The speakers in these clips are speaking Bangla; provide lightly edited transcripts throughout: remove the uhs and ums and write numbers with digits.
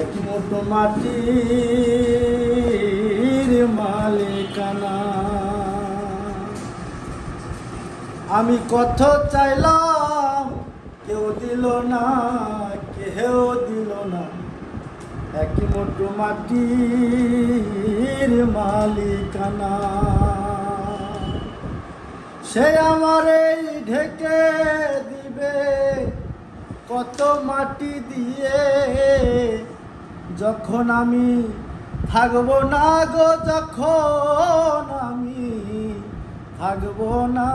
এক মুঠো মাটির মালিকানা। আমি কত চাইলাম কেউ দিল না, কেউ দিল না। এক মুঠো মাটির মালিকানা। সে আমারে ঢেকে দিবে কত মাটি দিয়ে, যখন আমি থাকবো না গো, যখন আমি থাকবো না।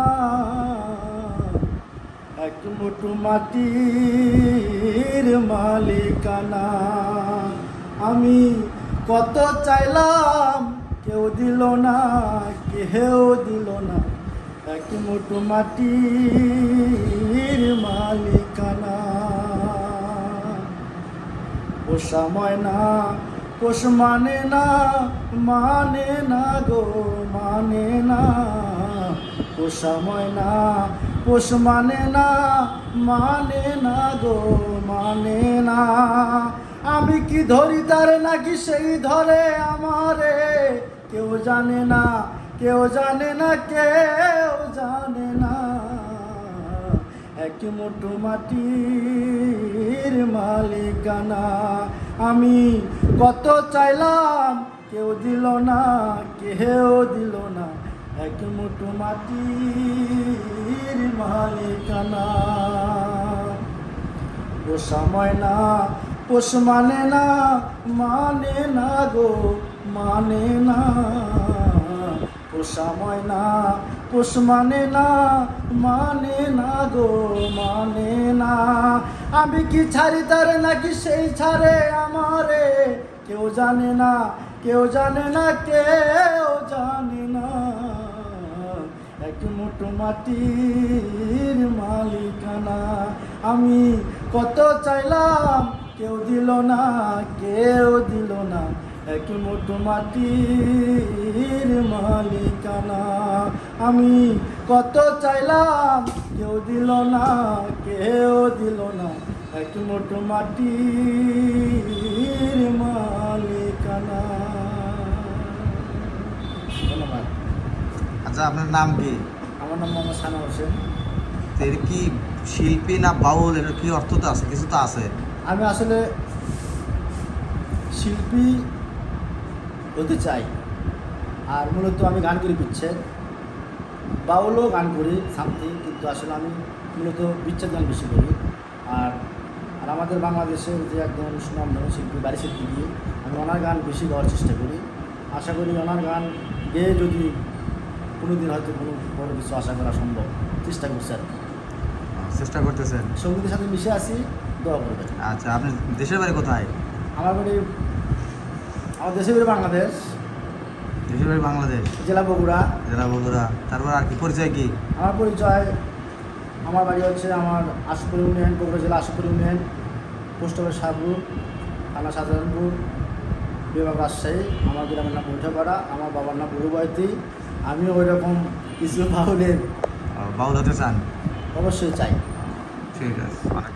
এক মুঠো মাটির মালিকানা। আমি কত চাইলাম কেউ দিল না, কেউ দিল না। এক মুঠো মাটির মালিকানা। পোষা ময়না পোষ মানে না, মানে না গো, মানে না। পোষা ময়না পোষ মানে না, মানে না গো, মানে না। আমি কি ধরি তারে নাকি সেই ধরে আমারে, কেউ জানে না, কেউ জানে না, কেউ জানে না। এক মুঠো মাটির মালিকানা। আমি কত চাইলাম কেউ দিল না, কেউ দিল না। এক মুঠো মাটির মালিকানা। পোষা ময়না পোষ মানে না, মানে না গো, মানে না। পোষা ময়না পোষ মানে না, মানে না গো, মানে না। আমি কি ছাড়ি তারে নাকি সেই ছাড়ে আমারে, কেউ জানে না, কেউ জানে না, কেউ জানে না। এক মুঠো মাটির মালিকানা। আমি কত চাইলাম কেউ দিল না, কেউ দিল না। এক মুঠো মাটির মালিকানা। আমি কত চাইলাম কেউ দিল না, কেউ দিল না। এক মুঠো মাটির মালিকানা। ধন্যবাদ। আচ্ছা, আপনার নাম কি? আমার নাম মোহাম্মদ সানা হোসেন। এর কি শিল্পী না বাউল, এর কি অর্থ তো আছে? কিছু তো আছে। আমি আসলে শিল্পী হতে চাই, আর মূলত আমি গান করি বিচ্ছেদ, বাউলও গান করি সামথিং, কিন্তু আসলে আমি মূলত বিচ্ছেদ গান বেশি করি। আর আর আমাদের বাংলাদেশের যে একজন সুনামধন্য শিল্পী বাড়ি শিল্পী দিয়ে আমি ওনার গান বেশি গাওয়ার চেষ্টা করি। আশা করি ওনার গান গেয়ে যদি কোনো দিন হয়তো কোনো বড় কিছু আশা করা সম্ভব, চেষ্টা করছি আর কি। চেষ্টা করতেছেন, সঙ্গীতের সাথে মিশে আছি, দোয়া করবেন। আচ্ছা, আপনি দেশের বাড়ি কোথায়? আমার বাড়ি, আমার দেশের বাড়ি বাংলাদেশ, দেশের বাড়ি বাংলাদেশ, জেলা বগুড়া। জেলা বগুড়া। তারপর আর কি পরিচয় কি? আমার পরিচয়, আমার বাড়ি হচ্ছে আমার আশুপুর ইউনিয়ন, বগুড়া জেলা আশুপুর ইউনিয়ন, পোস্ট অফিস শাহপুর, থানা শাহজাহানপুর, বিভাগ রাজশাহী। আমার গ্রামের নাম বৈঠাপাড়া, আমার বাবার নাম বুড়ুবয়তি। আমিও ওই রকম কিছু বাউলের বাউল হতে চান? অবশ্যই চাই। ঠিক আছে, অনেক